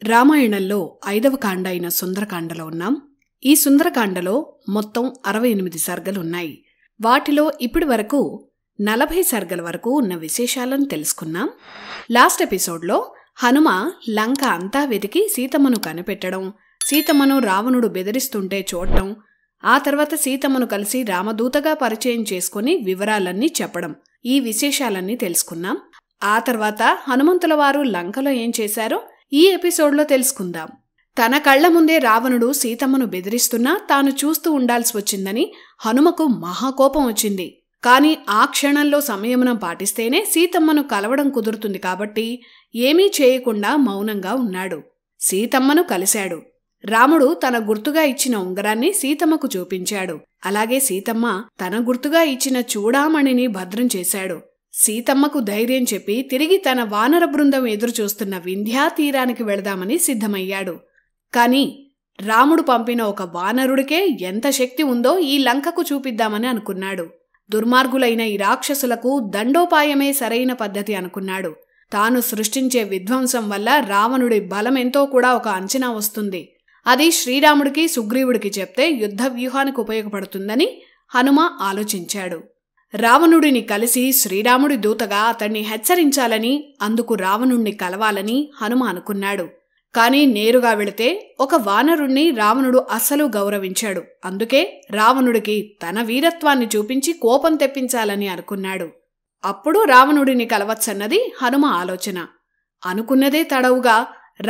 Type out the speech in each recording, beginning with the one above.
రామాయణంలో 5వ కాండ అయిన సుందరకాండలో ఉన్నాం. ఈ సుందరకాండలో మొత్తం 68 సర్గలున్నాయి. వాటిలో ఇప్పటి వరకు 40 సర్గల వరకు ఉన్న విశేషాలను తెలుసుకున్నాం. లాస్ట్ ఎపిసోడ్లో హనుమ లంక అంతా వెతికి సీతమ్మను కనిపెట్టడం, సీతమ్మను రావణుడు బెదిరిస్తుంటే చూడటం, ఆ తర్వాత సీతమ్మను కలిసి రామదూతగా పరిచయం చేసుకుని వివరాలన్నీ చెప్పడం, ఈ విశేషాలన్నీ తెలుసుకున్నాం. ఆ తర్వాత హనుమంతుల వారు లంకలో ఏం చేశారో ఈ ఎపిసోడ్లో తెలుసుకుందాం. తన కళ్ల ముందే రావణుడు సీతమ్మను బెదిరిస్తున్నా తాను చూస్తూ ఉండాల్సి వచ్చిందని హనుమకు మహాకోపం వచ్చింది. కాని ఆ క్షణంలో సంయమనం పాటిస్తేనే సీతమ్మను కలవడం కుదురుతుంది కాబట్టి ఏమీ చేయకుండా మౌనంగా ఉన్నాడు. సీతమ్మను కలిశాడు. రాముడు తన గుర్తుగా ఇచ్చిన ఉంగరాన్ని సీతమ్మకు చూపించాడు. అలాగే సీతమ్మ తన గుర్తుగా ఇచ్చిన చూడామణిని భద్రం చేశాడు. సీతమ్మకు ధైర్యం చెప్పి తిరిగి తన వానర బృందం ఎదురుచూస్తున్న వింధ్యా తీరానికి వెళదామని సిద్ధమయ్యాడు. కాని రాముడు పంపిన ఒక వానరుడికే ఎంత శక్తి ఉందో ఈ లంకకు చూపిద్దామని అనుకున్నాడు. దుర్మార్గులైన ఈ రాక్షసులకు దండోపాయమే సరైన పద్ధతి అనుకున్నాడు. తాను సృష్టించే విధ్వంసం వల్ల రావణుడి బలమెంతో కూడా ఒక అంచనా వస్తుంది. అది శ్రీరాముడికి సుగ్రీవుడికి చెప్తే యుద్ధ వ్యూహానికి ఉపయోగపడుతుందని హనుమ ఆలోచించాడు. రావణుడిని కలిసి శ్రీరాముడి దూతగా అతన్ని హెచ్చరించాలని, అందుకు రావణుణ్ణి కలవాలని హనుమ అనుకున్నాడు. కాని నేరుగా వెళితే ఒక వానరుణ్ణి రావణుడు అస్సలు గౌరవించాడు. అందుకే రావణుడికి తన వీరత్వాన్ని చూపించి కోపం తెప్పించాలని అనుకున్నాడు. అప్పుడు రావణుడిని కలవచ్చన్నది హనుమ ఆలోచన. అనుకున్నదే తడవుగా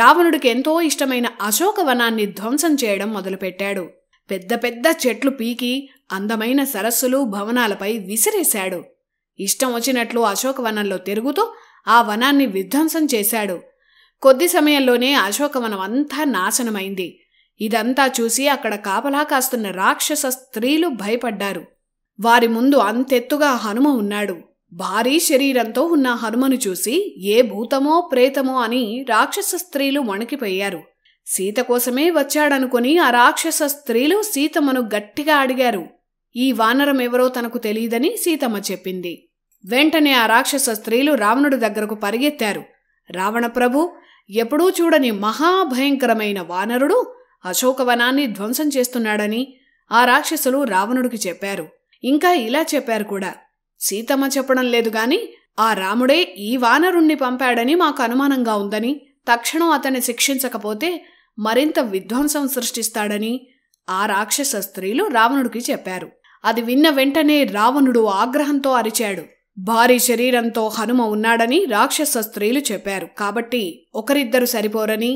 రావణుడికి ఎంతో ఇష్టమైన అశోకవనాన్ని ధ్వంసం చేయడం మొదలుపెట్టాడు. పెద్ద పెద్ద చెట్లు పీకి అందమైన సరస్సులు భవనాలపై విసిరేశాడు. ఇష్టం వచ్చినట్లు అశోకవనంలో తిరుగుతూ ఆ వనాన్ని విధ్వంసం చేశాడు. కొద్ది సమయంలోనే అశోకవనం అంతా నాశనమైంది. ఇదంతా చూసి అక్కడ కాపలా కాస్తున్న రాక్షస స్త్రీలు భయపడ్డారు. వారి ముందు అంతెత్తుగా హనుమ ఉన్నాడు. భారీ శరీరంతో ఉన్న హనుమను చూసి ఏ భూతమో ప్రేతమో అని రాక్షస స్త్రీలు వణికిపోయారు. సీత కోసమే వచ్చాడనుకుని ఆ రాక్షస స్త్రీలు సీతమ్మను గట్టిగా అడిగారు. ఈ వానరం ఎవరో తనకు తెలియదని సీతమ్మ చెప్పింది. వెంటనే ఆ రాక్షస స్త్రీలు రావణుడి దగ్గరకు పరిగెత్తారు. రావణ ప్రభు, ఎప్పుడూ చూడని మహాభయంకరమైన వానరుడు అశోకవనాన్ని ధ్వంసం చేస్తున్నాడని ఆ రాక్షసులు రావణుడికి చెప్పారు. ఇంకా ఇలా చెప్పారు కూడా, సీతమ్మ చెప్పడం లేదు గాని ఆ రాముడే ఈ వానరుణ్ణి పంపాడని మాకు అనుమానంగా ఉందని, తక్షణం అతన్ని శిక్షించకపోతే మరింత విధ్వంసం సృష్టిస్తాడని ఆ రాక్షస స్త్రీలు రావణుడికి చెప్పారు. అది విన్న వెంటనే రావణుడు ఆగ్రహంతో అరిచాడు. భారీ శరీరంతో హనుమ ఉన్నాడని రాక్షస స్త్రీలు చెప్పారు కాబట్టి ఒకరిద్దరు సరిపోరని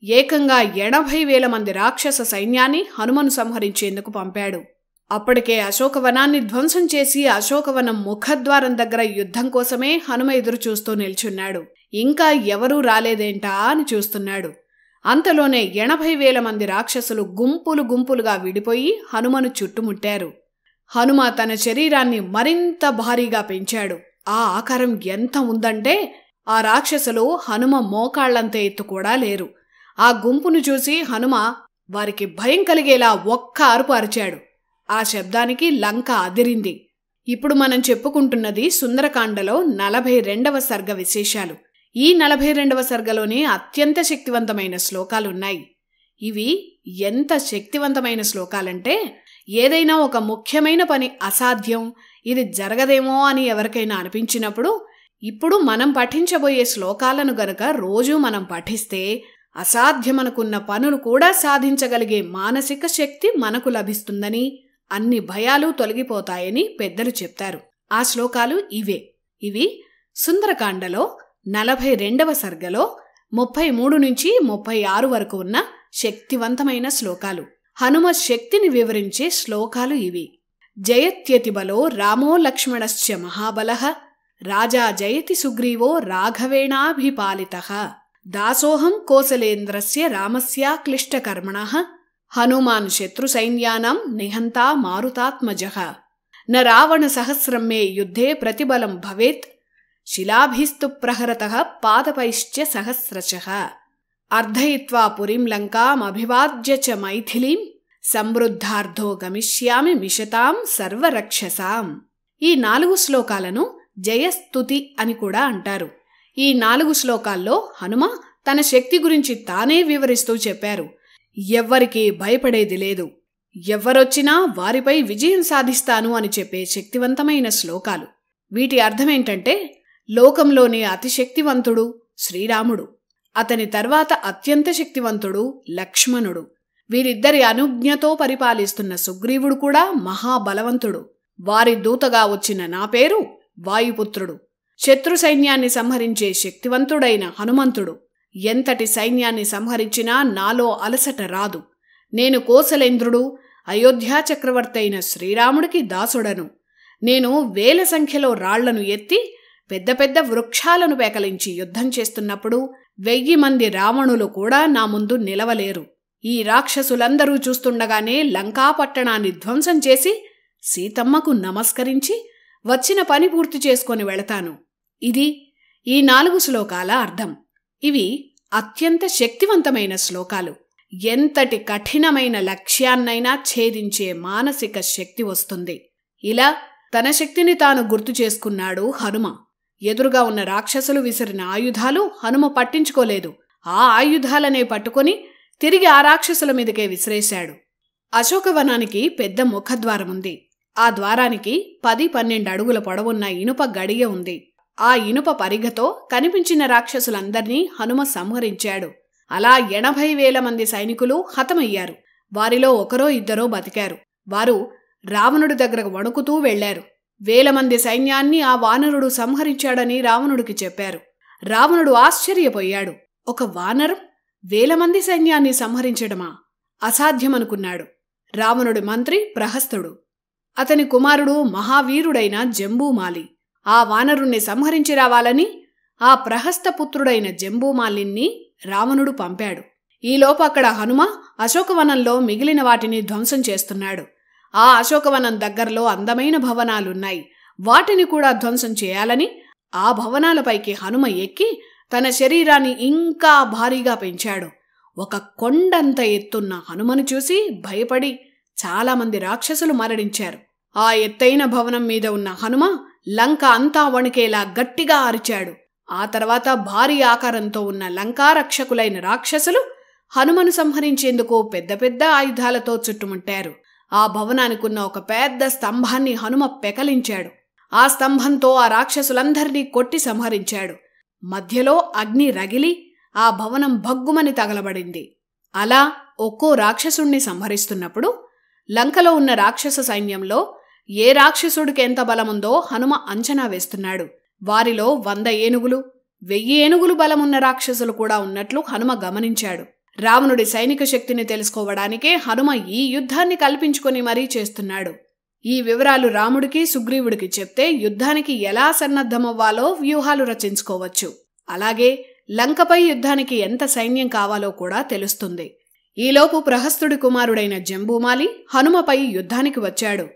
ఏకంగా 80,000 మంది రాక్షస సైన్యాన్ని హనుమను సంహరించేందుకు పంపాడు. అప్పటికే అశోకవనాన్ని ధ్వంసం చేసి అశోకవనం ముఖద్వారం దగ్గర యుద్ధం కోసమే హనుమ ఎదురుచూస్తూ నిల్చున్నాడు. ఇంకా ఎవరూ రాలేదేంటా అని చూస్తున్నాడు. అంతలోనే 80,000 మంది రాక్షసులు గుంపులు గుంపులుగా విడిపోయి హనుమను చుట్టుముట్టారు. హనుమ తన శరీరాన్ని మరింత భారీగా పెంచాడు. ఆ ఆకారం ఎంత ఉందంటే ఆ రాక్షసులు హనుమ మోకాళ్లంత ఎత్తు కూడా లేరు. ఆ గుంపును చూసి హనుమ వారికి భయం కలిగేలా ఒక్క అరుపు అరిచాడు. ఆ శబ్దానికి లంక అదిరింది. ఇప్పుడు మనం చెప్పుకుంటున్నది సుందరకాండలో 42వ సర్గ విశేషాలు. ఈ 42వ సర్గలోనే అత్యంత శక్తివంతమైన శ్లోకాలున్నాయి. ఇవి ఎంత శక్తివంతమైన శ్లోకాలంటే ఏదైనా ఒక ముఖ్యమైన పని అసాధ్యం, ఇది జరగదేమో అని ఎవరికైనా అనిపించినప్పుడు ఇప్పుడు మనం పఠించబోయే శ్లోకాలను గనక రోజూ మనం పఠిస్తే అసాధ్యమనుకున్న పనులు కూడా సాధించగలిగే మానసిక శక్తి మనకు లభిస్తుందని, అన్ని భయాలు తొలగిపోతాయని పెద్దలు చెప్తారు. ఆ శ్లోకాలు ఇవే. ఇవి సుందరకాండలో 42వ సర్గలో 33 నుంచి 36 వరకు ఉన్న శక్తివంతమైన శ్లోకాలు. హనుమ శక్తిని వివరించే శ్లోకాలు ఇవి. జయత్యతిబలో రామో లక్ష్మణశ్చ మహాబలః రాజా జయతి సుగ్రీవో రాఘవేణాభిపాలితః దాసోహం కోసలేంద్రస్య రామస్య క్లిష్టకర్మణః హనుమాన్ శత్రు సైన్యానాం నిహంతా మారుతాత్మజః న రావణ సహస్రం మే యుద్ధే ప్రతిబలం భవేత్ శిలాభిస్తు ప్రహరతః పాదపైశ్చ సహస్రశః అర్ధయిత్వా పురీం లంకామభివాజ్య చ మైథిలీం సమృద్ధార్థో గమిష్యామి మిషతాం సర్వరక్షసాం. ఈ 4 శ్లోకాలను జయస్తుతి అని కూడా అంటారు. ఈ 4 శ్లోకాల్లో హనుమ తన శక్తి గురించి తానే వివరిస్తూ చెప్పారు. ఎవ్వరికీ భయపడేది లేదు, ఎవ్వరొచ్చినా వారిపై విజయం సాధిస్తాను అని చెప్పే శక్తివంతమైన శ్లోకాలు. వీటి అర్థమేంటంటే, లోకంలోని అతి శక్తివంతుడు శ్రీరాముడు, అతని తర్వాత అత్యంత శక్తివంతుడు లక్ష్మణుడు, వీరిద్దరి అనుజ్ఞతో పరిపాలిస్తున్న సుగ్రీవుడు కూడా మహాబలవంతుడు, వారి దూతగా వచ్చిన నా పేరు వాయుపుత్రుడు, శత్రు సైన్యాన్ని సంహరించే శక్తివంతుడైన హనుమంతుడు, ఎంతటి సైన్యాన్ని సంహరించినా నాలో అలసట రాదు, నేను కోసలేంద్రుడు అయోధ్యా చక్రవర్తి అయిన శ్రీరాముడికి దాసుడను, నేను వేల సంఖ్యలో రాళ్లను ఎత్తి పెద్ద పెద్ద వృక్షాలను పేకలించి యుద్ధం చేస్తున్నప్పుడు 1000 మంది రావణులు కూడా నా ముందు నిలవలేరు. ఈ రాక్షసులందరూ చూస్తుండగానే లంకాపట్టణాన్ని ధ్వంసం చేసి సీతమ్మకు నమస్కరించి వచ్చిన పని పూర్తి చేసుకొని వెళతాను. ఇది ఈ 4 శ్లోకాల అర్థం. ఇవి అత్యంత శక్తివంతమైన శ్లోకాలు. ఎంతటి కఠినమైన లక్ష్యాన్నైనా ఛేదించే మానసిక శక్తి వస్తుంది. ఇలా తన శక్తిని తాను గుర్తు చేసుకున్నాడు హనుమ. ఎదురుగా ఉన్న రాక్షసులు విసిరిన ఆయుధాలు హనుమ పట్టించుకోలేదు. ఆ ఆయుధాలనే పట్టుకొని తిరిగి ఆ రాక్షసుల మీదకే విసిరేశాడు. అశోకవనానికి పెద్ద ముఖద్వారముంది. ఆ ద్వారానికి 10-12 అడుగుల పొడవున్న ఇనుప గడియ ఉంది. ఆ ఇనుప పరిగతో కనిపించిన రాక్షసులందర్నీ హనుమ సంహరించాడు. అలా 80,000 మంది సైనికులు హతమయ్యారు. వారిలో ఒకరో ఇద్దరో బతికారు. వారు రావణుడి దగ్గరకు వణుకుతూ వెళ్లారు. 1000 మంది సైన్యాన్ని ఆ వానరుడు సంహరించాడని రావణుడికి చెప్పారు. రావణుడు ఆశ్చర్యపోయాడు. ఒక వానరం 1000 మంది సైన్యాన్ని సంహరించడమా? అసాధ్యమనుకున్నాడు. రావణుడి మంత్రి ప్రహస్తుడు, అతని కుమారుడు మహావీరుడైన జంబూమాలి ఆ వానరుణ్ణి సంహరించి రావాలని ఆ ప్రహస్తపుత్రుడైన జంబూమాలిని రావణుడు పంపాడు. ఈలోపు అక్కడ హనుమ అశోకవనంలో మిగిలిన వాటిని ధ్వంసం చేస్తున్నాడు. ఆ అశోకవనం దగ్గరలో అందమైన భవనాలున్నాయి. వాటిని కూడా ధ్వంసం చేయాలని ఆ భవనాలపైకి హనుమ ఎక్కి తన శరీరాన్ని ఇంకా భారీగా పెంచాడు. ఒక కొండంత ఎత్తున్న హనుమను చూసి భయపడి చాలామంది రాక్షసులు మరణించారు. ఆ ఎత్తైన భవనం మీద ఉన్న హనుమ లంక అంతా వణికేలా గట్టిగా అరిచాడు. ఆ తర్వాత భారీ ఆకారంతో ఉన్న లంకారక్షకులైన రాక్షసులు హనుమను సంహరించేందుకు పెద్ద పెద్ద ఆయుధాలతో చుట్టుముట్టారు. ఆ భవనానికున్న ఒక పెద్ద స్తంభాన్ని హనుమ పెకలించాడు. ఆ స్తంభంతో ఆ రాక్షసులందరినీ కొట్టి సంహరించాడు. మధ్యలో అగ్ని రగిలి ఆ భవనం భగ్గుమని తగలబడింది. అలా ఒక్కో రాక్షసుణ్ణి సంహరిస్తున్నప్పుడు లంకలో ఉన్న రాక్షస సైన్యంలో ఏ రాక్షసుడికి ఎంత బలముందో హనుమ అంచనా వేస్తున్నాడు. వారిలో 100 ఏనుగులు 1000 ఏనుగులు బలమున్న రాక్షసులు కూడా ఉన్నట్లు హనుమ గమనించాడు. రావణుడి సైనిక శక్తిని తెలుసుకోవడానికే హనుమ ఈ యుద్ధాన్ని కల్పించుకొని మరీ చేస్తున్నాడు. ఈ వివరాలు రాముడికి సుగ్రీవుడికి చెప్తే యుద్ధానికి ఎలా సన్నద్ధమవ్వాలో వ్యూహాలు రచించుకోవచ్చు. అలాగే లంకపై యుద్ధానికి ఎంత సైన్యం కావాలో కూడా తెలుస్తుంది. ఈలోపు ప్రహస్తుడి కుమారుడైన జంబూమాలి హనుమపై యుద్ధానికి వచ్చాడు.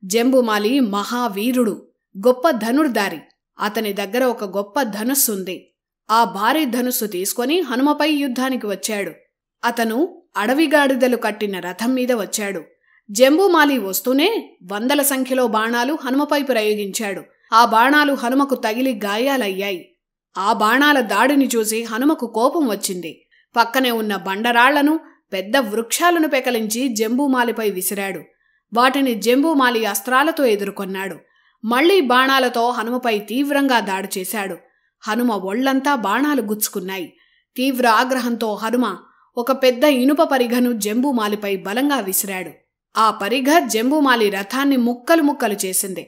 జంబూమాలి మహావీరుడు, గొప్ప ధనుర్ధారి. అతని దగ్గర ఒక గొప్ప ధనుస్సుంది. ఆ భారీ ధనుస్సు తీసుకొని హనుమపై యుద్ధానికి వచ్చాడు. అతను అడవిగాడిదలు కట్టిన రథం మీద వచ్చాడు. జంబూమాలి వస్తూనే 100ల సంఖ్యలో బాణాలు హనుమపై ప్రయోగించాడు. ఆ బాణాలు హనుమకు తగిలి గాయాలయ్యాయి. ఆ బాణాల దాడిని చూసి హనుమకు కోపం వచ్చింది. పక్కనే ఉన్న బండరాళ్లను, పెద్ద వృక్షాలను పెకలించి జంబూమాలిపై విసిరాడు. వాటిని జంబూమాలి అస్త్రాలతో ఎదుర్కొన్నాడు. మళ్లీ బాణాలతో హనుమపై తీవ్రంగా దాడి చేశాడు. హనుమ ఒళ్లంతా బాణాలు గుచ్చుకున్నాయి. తీవ్ర ఆగ్రహంతో హనుమ ఒక పెద్ద ఇనుప పరిఘను జంబూమాలిపై బలంగా విసిరాడు. ఆ పరిఘ జంబూమాలి రథాన్ని ముక్కలు ముక్కలు చేసింది.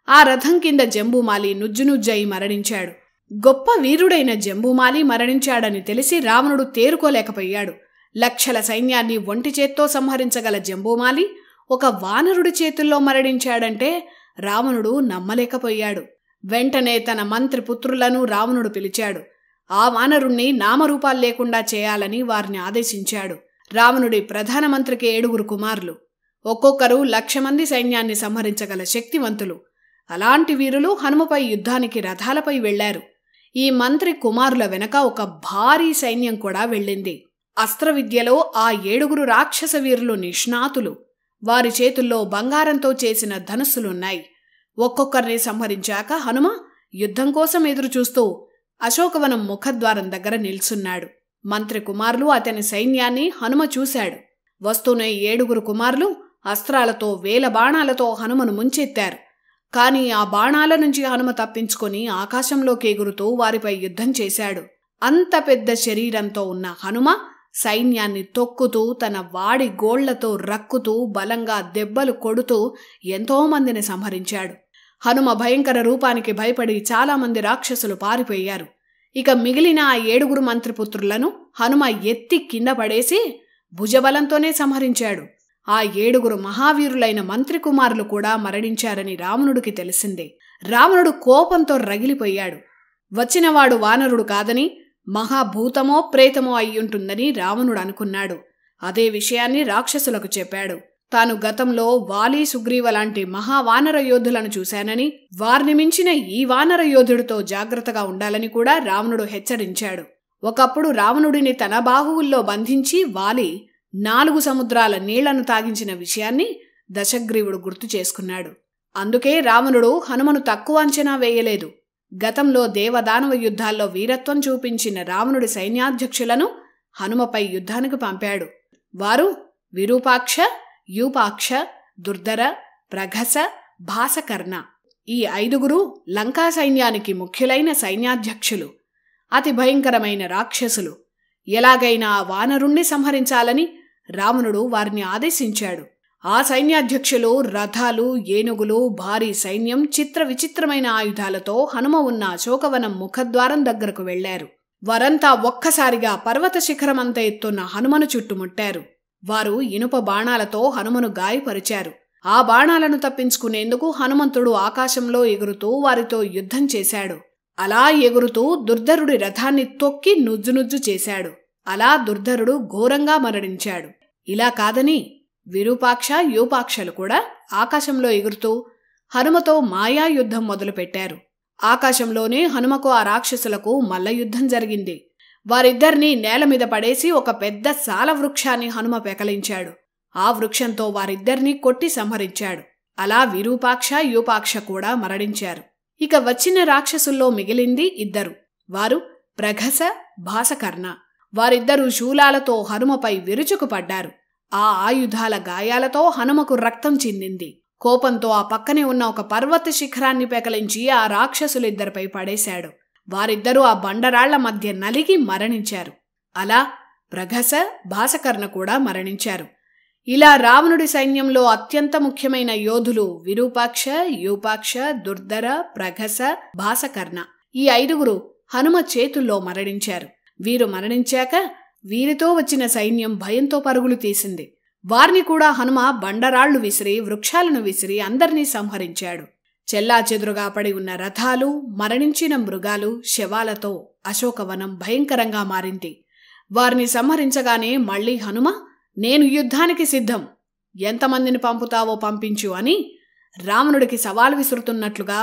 ఆ రథం కింద జంబూమాలి నుజ్జునుజ్జయి మరణించాడు. గొప్ప వీరుడైన జంబూమాలి మరణించాడని తెలిసి రావణుడు తేరుకోలేకపోయాడు. లక్షల సైన్యాన్ని ఒంటి చేత్తో సంహరించగల జంబూమాలి ఒక వానరుడి చేతుల్లో మరణించాడంటే రావణుడు నమ్మలేకపోయాడు. వెంటనే తన మంత్రి పుత్రులను రావణుడు పిలిచాడు. ఆ వానరుణ్ణి నామరూపాలు లేకుండా చేయాలని వారిని ఆదేశించాడు. రావణుడి ప్రధానమంత్రికి 7 కుమారులు. ఒక్కొక్కరు 1,00,000 మంది సైన్యాన్ని సంహరించగల శక్తివంతులు. అలాంటి వీరులు హనుమపై యుద్ధానికి రథాలపై వెళ్లారు. ఈ మంత్రి కుమారుల వెనక ఒక భారీ సైన్యం కూడా వెళ్ళింది. అస్త్రవిద్యలో ఆ 7 రాక్షస వీరులు నిష్ణాతులు. వారి చేతుల్లో బంగారంతో చేసిన ధనుస్సులున్నాయి. ఒక్కొక్కరిని సంహరించాక హనుమ యుద్ధం కోసం ఎదురుచూస్తూ అశోకవనం ముఖద్వారం దగ్గర నిల్చున్నాడు. మంత్రి కుమారులు అతని సైన్యాన్ని హనుమ చూశాడు. వస్తున్న 7 కుమారులు అస్త్రాలతో వేల బాణాలతో హనుమను ముంచెత్తారు. కాని ఆ బాణాల నుంచి హనుమ తప్పించుకొని ఆకాశంలోకి ఎగురుతూ వారిపై యుద్ధం చేశాడు. అంత పెద్ద శరీరంతో ఉన్న హనుమ సైన్యాన్ని తొక్కుతూ తన వాడి గోళ్లతో రక్కుతూ బలంగా దెబ్బలు కొడుతూ ఎంతోమందిని సంహరించాడు. హనుమ భయంకర రూపానికి భయపడి చాలామంది రాక్షసులు పారిపోయారు. ఇక మిగిలిన ఆ 7 మంత్రిపుత్రులను హనుమ ఎత్తి కింద పడేసి భుజబలంతోనే సంహరించాడు. ఆ 7 మహావీరులైన మంత్రి కుమారులు కూడా మరణించారని రావణుడికి తెలిసిందే. రావణుడు కోపంతో రగిలిపోయాడు. వచ్చినవాడు వానరుడు కాదని మహాభూతమో ప్రేతమో అయ్యుంటుందని రావణుడు అనుకున్నాడు. అదే విషయాన్ని రాక్షసులకు చెప్పాడు. తాను గతంలో వాలి, సుగ్రీవ లాంటి మహావానర యోధులను చూశానని, వారిని మించిన ఈ వానర యోధుడితో జాగ్రత్తగా ఉండాలని కూడా రావణుడు హెచ్చరించాడు. ఒకప్పుడు రావణుడిని తన బాహువుల్లో బంధించి వాలి 4 సముద్రాల నీళ్లను తాగించిన విషయాన్ని దశగ్రీవుడు గుర్తు చేసుకున్నాడు. అందుకే రావణుడు హనుమను తక్కువ అంచనా వేయలేదు. గతంలో దేవదానవ యుద్ధాల్లో వీరత్వం చూపించిన రావణుడి సైన్యాధ్యక్షులను హనుమపై యుద్ధానికి పంపాడు. వారు విరూపాక్ష, యూపాక్ష, దుర్ధర, ప్రఘస, భాసకర్ణ. ఈ 5 లంకా సైన్యానికి ముఖ్యులైన సైన్యాధ్యక్షులు. అతి భయంకరమైన రాక్షసులు. ఎలాగైనా ఆ వానరుణ్ణి సంహరించాలని రావణుడు వారిని ఆదేశించాడు. ఆ సైన్యాధ్యక్షులు రథాలు, ఏనుగులు, భారీ సైన్యం, చిత్ర విచిత్రమైన ఆయుధాలతో హనుమ ఉన్న అశోకవనం ముఖద్వారం దగ్గరకు వెళ్లారు. వారంతా ఒక్కసారిగా పర్వత శిఖరమంత ఎత్తున్న హనుమను చుట్టుముట్టారు. వారు ఇనుప బాణాలతో హనుమను గాయపరిచారు. ఆ బాణాలను తప్పించుకునేందుకు హనుమంతుడు ఆకాశంలో ఎగురుతూ వారితో యుద్ధం చేశాడు. అలా ఎగురుతూ దుర్ధరుడి రథాన్ని తొక్కి నుజ్జునుజ్జు చేశాడు. అలా దుర్ధరుడు ఘోరంగా మరణించాడు. ఇలా కాదని విరూపాక్ష, యూపాక్షలు కూడా ఆకాశంలో ఎగురుతూ హనుమతో మాయా యుద్ధం మొదలుపెట్టారు. ఆకాశంలోనే హనుమకు ఆ రాక్షసులకు మల్లయుద్ధం జరిగింది. వారిద్దరినీ నేలమీద పడేసి ఒక పెద్ద సాల వృక్షాన్ని హనుమ పెకలించాడు. ఆ వృక్షంతో వారిద్దరినీ కొట్టి సంహరించాడు. అలా విరూపాక్ష, యూపాక్ష కూడా మరణించారు. ఇక వచ్చిన రాక్షసుల్లో మిగిలింది 2. వారు ప్రఘస, భాసకర్ణ. వారిద్దరూ శూలాలతో హనుమపై విరుచుకుపడ్డారు. ఆ ఆయుధాల గాయాలతో హనుమకు రక్తం చిందింది. కోపంతో ఆ పక్కనే ఉన్న ఒక పర్వత శిఖరాన్ని పెకలించి ఆ రాక్షసులిద్దరిపై పడేశాడు. వారిద్దరూ ఆ బండరాళ్ల మధ్య నలిగి మరణించారు. అలా ప్రఘస, భాసకర్ణ కూడా మరణించారు. ఇలా రావణుడి సైన్యంలో అత్యంత ముఖ్యమైన యోధులు విరూపాక్ష, యూపాక్ష, దుర్ధర, ప్రఘస, భాసకర్ణ. ఈ 5 హనుమ చేతుల్లో మరణించారు. వీరు మరణించాక వీరితో వచ్చిన సైన్యం భయంతో పరుగులు తీసింది. వారిని కూడా హనుమ బండరాళ్లు విసిరి, వృక్షాలను విసిరి అందర్నీ సంహరించాడు. చెల్లాచెదురుగా పడి ఉన్న రథాలు, మరణించిన మృగాలు, శవాలతో అశోకవనం భయంకరంగా మారింది. వారిని సంహరించగానే మళ్లీ హనుమ, నేను యుద్ధానికి సిద్ధం, ఎంతమందిని పంపుతావో పంపించు అని రావణుడికి సవాలు విసురుతున్నట్లుగా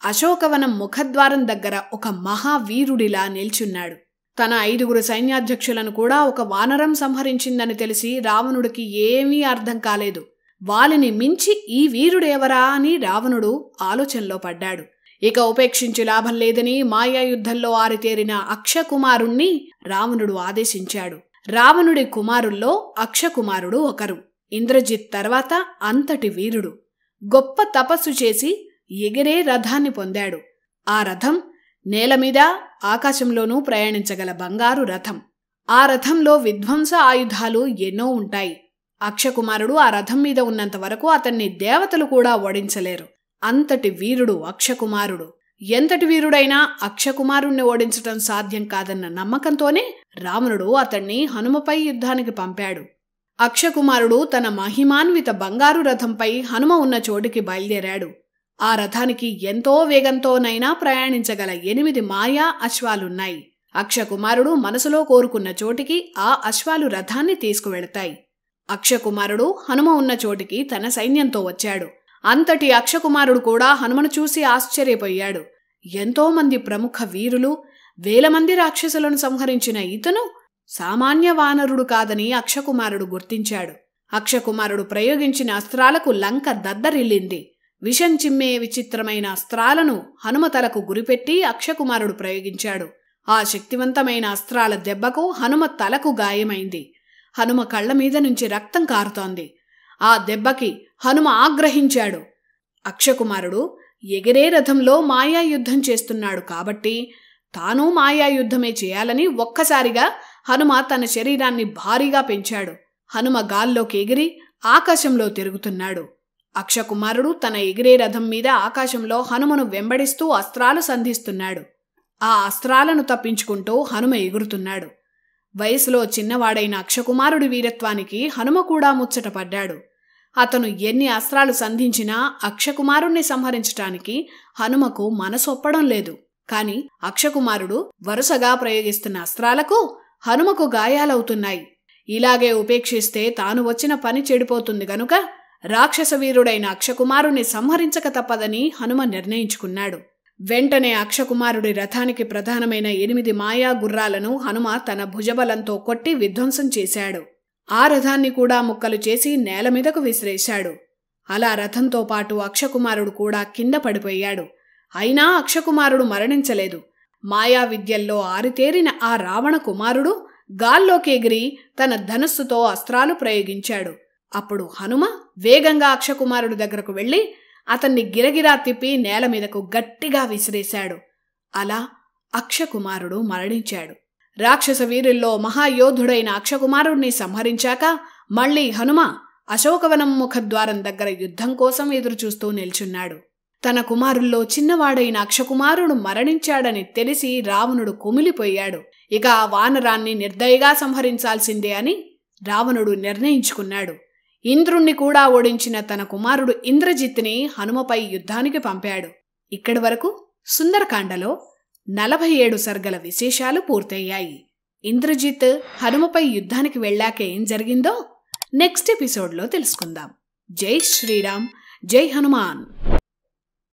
అశోకవనం ముఖద్వారం దగ్గర ఒక మహావీరుడిలా నిల్చున్నాడు. తన 5 సైన్యాధ్యక్షులను కూడా ఒక వానరం సంహరించిందని తెలిసి రావణుడికి ఏమీ అర్థం కాలేదు. వాలిని మించి ఈ వీరుడెవరా అని రావణుడు ఆలోచనలో పడ్డాడు. ఇక ఉపేక్షించి లాభం లేదని మాయాయుద్ధంలో ఆరితేరిన అక్షకుమారుణ్ణి రావణుడు ఆదేశించాడు. రావణుడి కుమారుల్లో అక్షకుమారుడు ఒకరు. ఇంద్రజిత్ తర్వాత అంతటి వీరుడు. గొప్ప తపస్సు చేసి ఎగిరే రథాన్ని పొందాడు. ఆ రథం నేలమీద, ఆకాశంలోనూ ప్రయాణించగల బంగారు రథం. ఆ రథంలో విధ్వంస ఆయుధాలు ఎన్నో ఉంటాయి. అక్షకుమారుడు ఆ రథం మీద ఉన్నంత వరకు అతన్ని దేవతలు కూడా ఓడించలేరు. అంతటి వీరుడు అక్షకుమారుడు. ఎంతటి వీరుడైనా అక్షకుమారుణ్ణి ఓడించటం సాధ్యం కాదన్న నమ్మకంతోనే రావణుడు అతన్ని హనుమపై యుద్ధానికి పంపాడు. అక్షకుమారుడు తన మహిమాన్విత బంగారు రథంపై హనుమ ఉన్న చోటికి బయలుదేరాడు. ఆ రథానికి ఎంతో వేగంతోనైనా ప్రయాణించగల 8 మాయా అశ్వాలున్నాయి. అక్షకుమారుడు మనసులో కోరుకున్న చోటికి ఆ అశ్వాలు రథాన్ని తీసుకువెళతాయి. అక్షకుమారుడు హనుమ ఉన్న చోటికి తన సైన్యంతో వచ్చాడు. అంతటి అక్షకుమారుడు కూడా హనుమను చూసి ఆశ్చర్యపోయాడు. ఎంతోమంది ప్రముఖ వీరులు, వేల మంది రాక్షసులను సంహరించిన ఇతను సామాన్య వానరుడు కాదని అక్షకుమారుడు గుర్తించాడు. అక్షకుమారుడు ప్రయోగించిన అస్త్రాలకు లంక దద్దరిల్లింది. విషం చిమ్మే విచిత్రమైన అస్త్రాలను హనుమ తలకు గురిపెట్టి అక్షకుమారుడు ప్రయోగించాడు. ఆ శక్తివంతమైన అస్త్రాల దెబ్బకు హనుమ తలకు గాయమైంది. హనుమ కళ్ల మీద నుంచి రక్తం కారుతోంది. ఆ దెబ్బకి హనుమ ఆగ్రహించాడు. అక్షకుమారుడు ఎగిరే రథంలో మాయాయుద్ధం చేస్తున్నాడు కాబట్టి తాను మాయాయుద్ధమే చేయాలని ఒక్కసారిగా హనుమ తన శరీరాన్ని భారీగా పెంచాడు. హనుమ గాల్లోకి ఎగిరి ఆకాశంలో తిరుగుతున్నాడు. అక్షకుమారుడు తన ఎగిరే రథం మీద ఆకాశంలో హనుమను వెంబడిస్తూ అస్త్రాలు సంధిస్తున్నాడు. ఆ అస్త్రాలను తప్పించుకుంటూ హనుమ ఎగురుతున్నాడు. వయసులో చిన్నవాడైన అక్షకుమారుడి వీరత్వానికి హనుమ కూడా ముచ్చటపడ్డాడు. అతను ఎన్ని అస్త్రాలు సంధించినా అక్షకుమారుణ్ణి సంహరించటానికి హనుమకు మనసొప్పడం లేదు. కాని అక్షకుమారుడు వరుసగా ప్రయోగిస్తున్న అస్త్రాలకు హనుమకు గాయాలవుతున్నాయి. ఇలాగే ఉపేక్షిస్తే తాను వచ్చిన పని చెడిపోతుంది గనుక రాక్షస వీరుడైన అక్షకుమారుణ్ణి సంహరించక తప్పదని హనుమ నిర్ణయించుకున్నాడు. వెంటనే అక్షకుమారుడి రథానికి ప్రధానమైన 8 మాయా గుర్రాలను హనుమ తన భుజబలంతో కొట్టి విధ్వంసం చేశాడు. ఆ రథాన్ని కూడా ముక్కలు చేసి నేల మీదకు విసిరేశాడు. అలా రథంతో పాటు అక్షకుమారుడు కూడా కింద పడిపోయాడు. అయినా అక్షకుమారుడు మరణించలేదు. మాయా విద్యల్లో ఆరితేరిన ఆ రావణ కుమారుడు గాల్లోకి ఎగిరి తన ధనుస్సుతో అస్త్రాలు ప్రయోగించాడు. అప్పుడు హనుమ వేగంగా అక్షకుమారుడి దగ్గరకు వెళ్లి అతన్ని గిరగిరా తిప్పి నేల మీదకు గట్టిగా విసిరేశాడు. అలా అక్షకుమారుడు మరణించాడు. రాక్షస వీరుల్లో మహాయోధుడైన అక్షకుమారుడిని సంహరించాక మళ్లీ హనుమ అశోకవనం ముఖద్వారం దగ్గర యుద్ధం కోసం ఎదురుచూస్తూ నిల్చున్నాడు. తన కుమారుల్లో చిన్నవాడైన అక్షకుమారుడు మరణించాడని తెలిసి రావణుడు కుమిలిపోయాడు. ఇక ఆ వానరాన్ని నిర్దయగా సంహరించాల్సిందే అని రావణుడు నిర్ణయించుకున్నాడు. ఇంద్రుణ్ణి కూడా ఓడించిన తన కుమారుడు ఇంద్రజిత్ని హనుమపై యుద్ధానికి పంపాడు. ఇక్కడి వరకు సుందరకాండలో 47 సర్గల విశేషాలు పూర్తయ్యాయి. ఇంద్రజిత్ హనుమపై యుద్ధానికి వెళ్ళాక ఏం జరిగిందో నెక్స్ట్ ఎపిసోడ్లో తెలుసుకుందాం. జై శ్రీరామ్, జై హనుమాన్.